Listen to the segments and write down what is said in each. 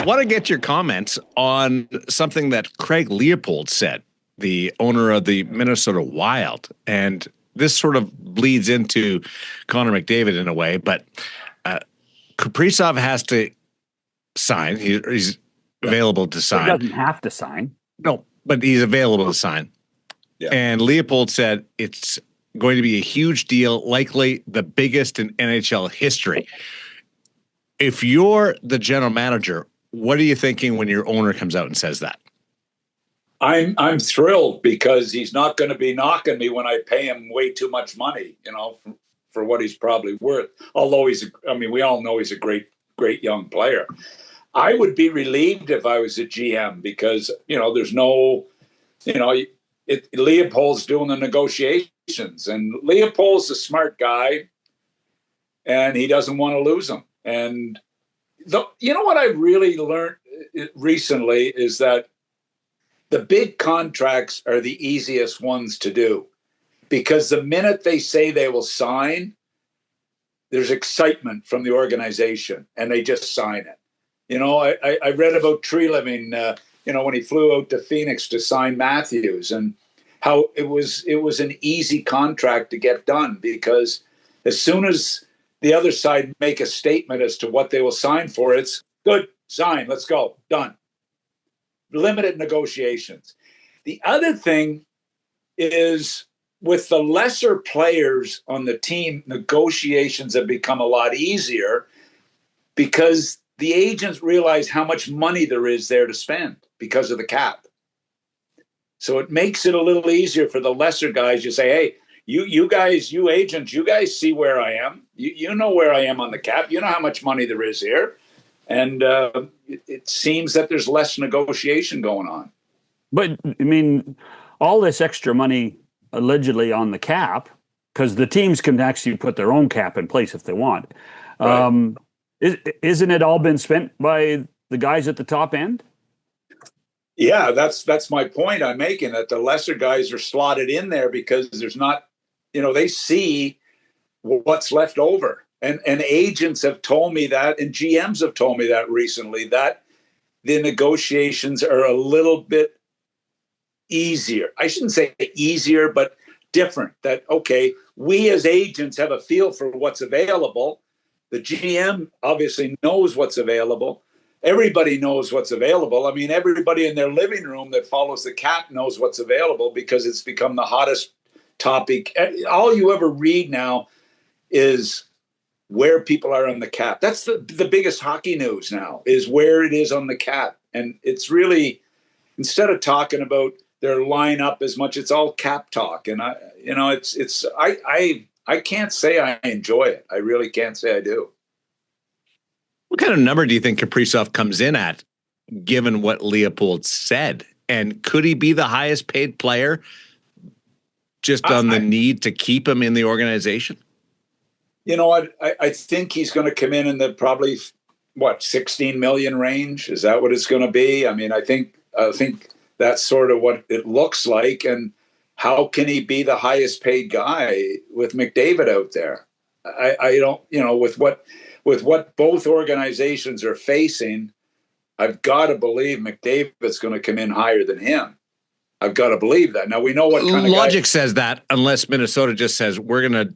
want to get your comments on something that Craig Leopold said, the owner of the Minnesota Wild. And this sort of bleeds into Connor McDavid in a way, but Kaprizov has to sign. He's available to sign. He doesn't have to sign. No, but he's available to sign. Yeah. And Leopold said it's going to be a huge deal, likely the biggest in NHL history. If you're the general manager, what are you thinking when your owner comes out and says that? I'm thrilled because he's not going to be knocking me when I pay him way too much money, for what he's probably worth. Although we all know he's a great young player. I would be relieved if I was a GM because, there's no, Leopold's doing the negotiations, and Leopold's a smart guy and he doesn't want to lose them. And what I really learned recently is that the big contracts are the easiest ones to do because the minute they say they will sign, there's excitement from the organization and they just sign it. I read about Tree Living, when he flew out to Phoenix to sign Matthews, and how it was an easy contract to get done because as soon as the other side make a statement as to what they will sign for, it's good, sign, let's go, done. Limited negotiations. The other thing is with the lesser players on the team, negotiations have become a lot easier because the agents realize how much money there is there to spend because of the cap. So it makes it a little easier for the lesser guys. You say, hey, you guys, you agents, you guys see where I am. You know where I am on the cap. You know how much money there is here. And it seems that there's less negotiation going on. But, all this extra money allegedly on the cap, because the teams can actually put their own cap in place if they want. Right. Isn't it all been spent by the guys at the top end? Yeah, that's my point I'm making, that the lesser guys are slotted in there because there's not, they see what's left over. And agents have told me that, and GMs have told me that recently, that the negotiations are a little bit easier. I shouldn't say easier, but different. That, okay, we as agents have a feel for what's available. The GM obviously knows what's available. Everybody knows what's available. Everybody in their living room that follows the cap knows what's available because it's become the hottest topic. All you ever read now is where people are on the cap. That's the biggest hockey news now, is where it is on the cap. And it's really, instead of talking about their lineup as much, it's all cap talk. And I can't say I enjoy it. I really can't say I do. What kind of number do you think Kaprizov comes in at, given what Leopold said? And could he be the highest paid player just on the need to keep him in the organization? You know what? I think he's going to come in the probably 16 million range. Is that what it's going to be? I think that's sort of what it looks like. And how can he be the highest paid guy with McDavid out there? I don't, with what both organizations are facing, I've got to believe McDavid's going to come in higher than him. I've got to believe that. Now we know what kind of logic says that, unless Minnesota just says we're going to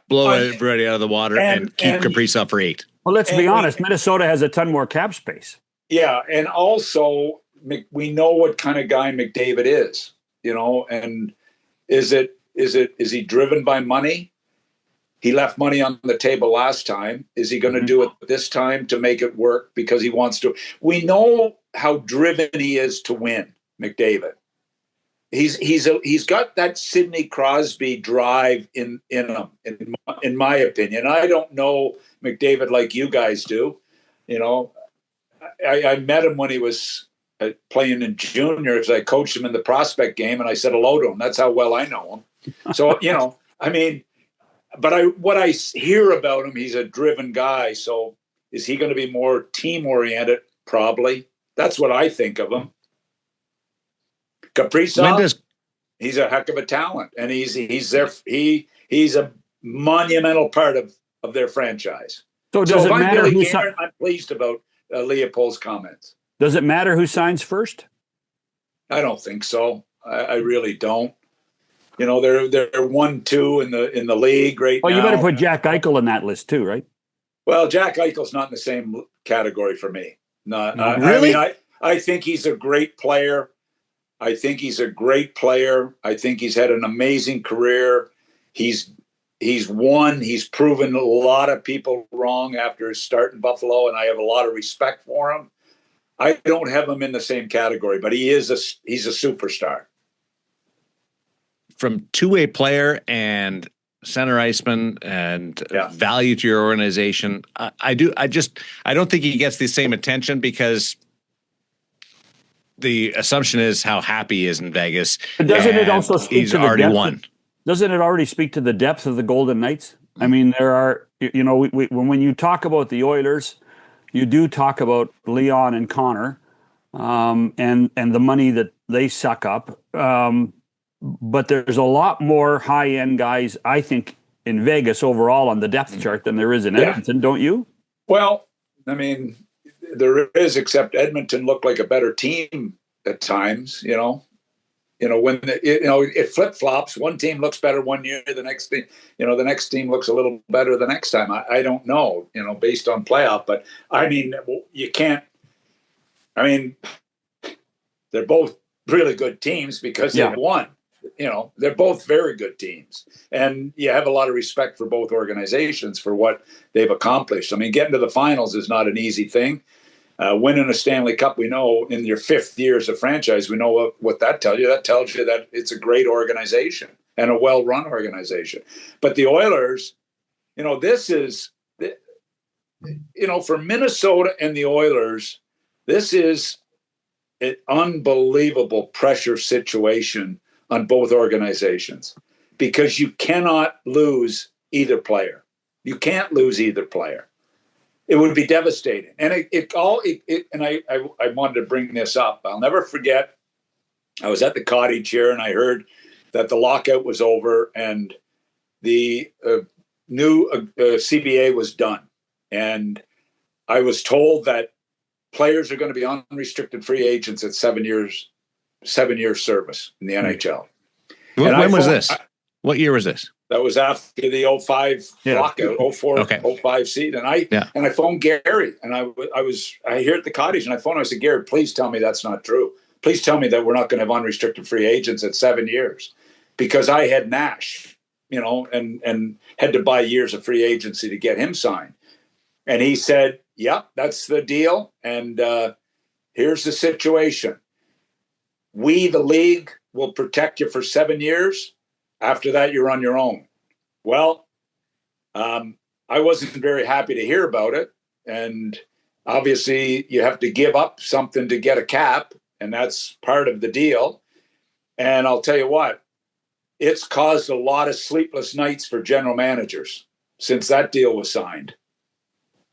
blow everybody out of the water and keep Kaprizov for 8. Well, let's be honest. Minnesota has a ton more cap space. Yeah, and also we know what kind of guy McDavid is. And is he driven by money? He left money on the table last time. Is he going to do it this time to make it work because he wants to? We know how driven he is to win, McDavid. He's got that Sidney Crosby drive in him, in my opinion. I don't know McDavid like you guys do. I met him when he was playing in juniors. I coached him in the prospect game, and I said hello to him. That's how well I know him. So, but what I hear about him, he's a driven guy. So is he going to be more team-oriented? Probably. That's what I think of him. Kaprizov, he's a heck of a talent, and he's a monumental part of their franchise. So does it matter? I'm pleased about Leopold's comments. Does it matter who signs first? I don't think so. I really don't. You know, they're 1-2 in the league right now. Well, you better put Jack Eichel in that list too, right? Well, Jack Eichel's not in the same category for me. No, really? I mean, I think he's a great player. I think he's had an amazing career. He's won. He's proven a lot of people wrong after his start in Buffalo, and I have a lot of respect for him. I don't have him in the same category, but he's a superstar. From two-way player and center iceman and value to your organization, I don't think he gets the same attention because the assumption is how happy he is in Vegas. But doesn't it also speak to the already depth won? Doesn't it already speak to the depth of the Golden Knights? I mean, there are, when you talk about the Oilers, you do talk about Leon and Connor, and the money that they suck up. But there's a lot more high-end guys, I think, in Vegas overall on the depth chart than there is in Edmonton, don't you? Well, I mean, there is, except Edmonton looked like a better team at times, when it flip-flops. One team looks better one year, the next team looks a little better the next time. I don't know, based on playoff. But, I mean, you can't – I mean, they're both really good teams because they've won. They're both very good teams. And you have a lot of respect for both organizations for what they've accomplished. I mean, getting to the finals is not an easy thing. Winning a Stanley Cup, we know in your 5th year as a franchise, we know what that tells you. That tells you that it's a great organization and a well-run organization. But the Oilers, this is, for Minnesota and the Oilers, this is an unbelievable pressure situation on both organizations because you cannot lose either player. You can't lose either player. It would be devastating. And I wanted to bring this up. I'll never forget. I was at the cottage here and I heard that the lockout was over and the new CBA was done. And I was told that players are going to be unrestricted free agents at 7 years service in the NHL. When was this? What year was this? That was after the 05 lockout, 04, 05 season. And I phoned Gary, and I here at the cottage, and I phoned him. I said, Gary, please tell me that's not true. Please tell me that we're not going to have unrestricted free agents at 7 years, because I had Nash, and had to buy years of free agency to get him signed. And he said, "Yep, that's the deal. And here's the situation. We, the league, will protect you for 7 years. After that, you're on your own." Well, I wasn't very happy to hear about it. And obviously, you have to give up something to get a cap, and that's part of the deal. And I'll tell you what, it's caused a lot of sleepless nights for general managers since that deal was signed.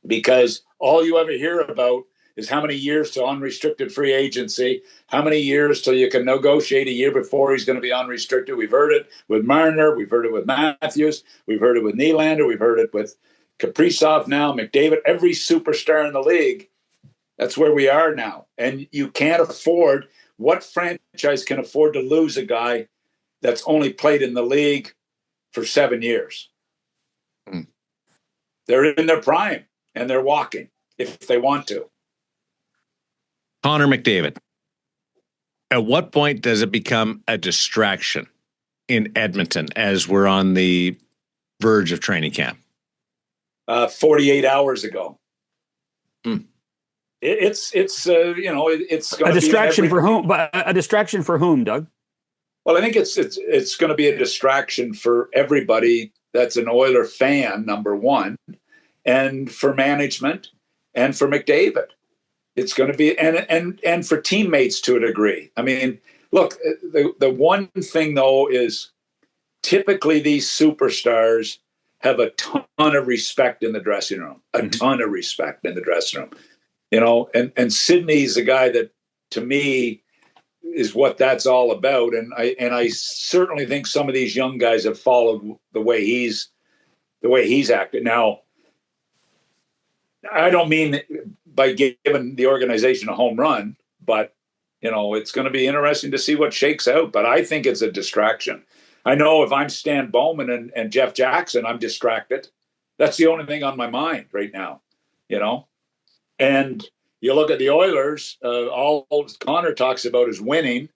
Because all you ever hear about is how many years to unrestricted free agency, how many years till you can negotiate a year before he's going to be unrestricted. We've heard it with Marner. We've heard it with Matthews. We've heard it with Nylander. We've heard it with Kaprizov now, McDavid, every superstar in the league. That's where we are now. And you can't afford, what franchise can afford to lose a guy that's only played in the league for 7 years? They're in their prime and they're walking if they want to. Connor McDavid. At what point does it become a distraction in Edmonton as we're on the verge of training camp? 48 hours ago. It's a distraction for whom? But a distraction for whom, Doug? Well, I think it's going to be a distraction for everybody that's an Oiler fan, number one, and for management and for McDavid. It's going to be and for teammates to a degree. I mean, look, the one thing though is typically these superstars have a ton of respect in the dressing room, a ton of respect in the dressing room, and Sidney's a guy that to me is what that's all about. And I certainly think some of these young guys have followed the way he's acted. Now, I don't mean by giving the organization a home run, but it's going to be interesting to see what shakes out. But I think it's a distraction. I know if I'm Stan Bowman and Jeff Jackson, I'm distracted. That's the only thing on my mind right now, And you look at the Oilers, all Connor talks about is winning.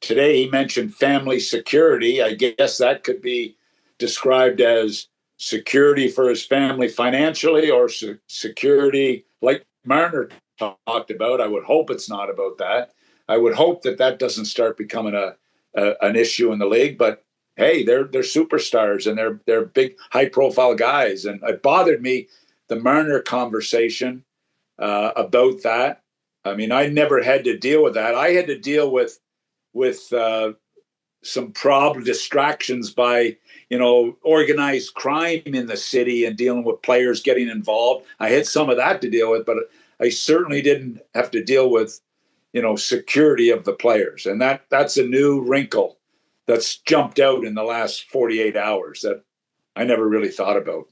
Today he mentioned family security. I guess that could be described as security for his family financially, or security like Marner talked about. I would hope it's not about that. I would hope that doesn't start becoming an issue in the league. But hey, they're superstars and they're big, high profile guys. And it bothered me, the Marner conversation about that. I mean, I never had to deal with that. I had to deal with some distractions by organized crime in the city and dealing with players getting involved. I had some of that to deal with, but I certainly didn't have to deal with security of the players. And that's a new wrinkle that's jumped out in the last 48 hours that I never really thought about.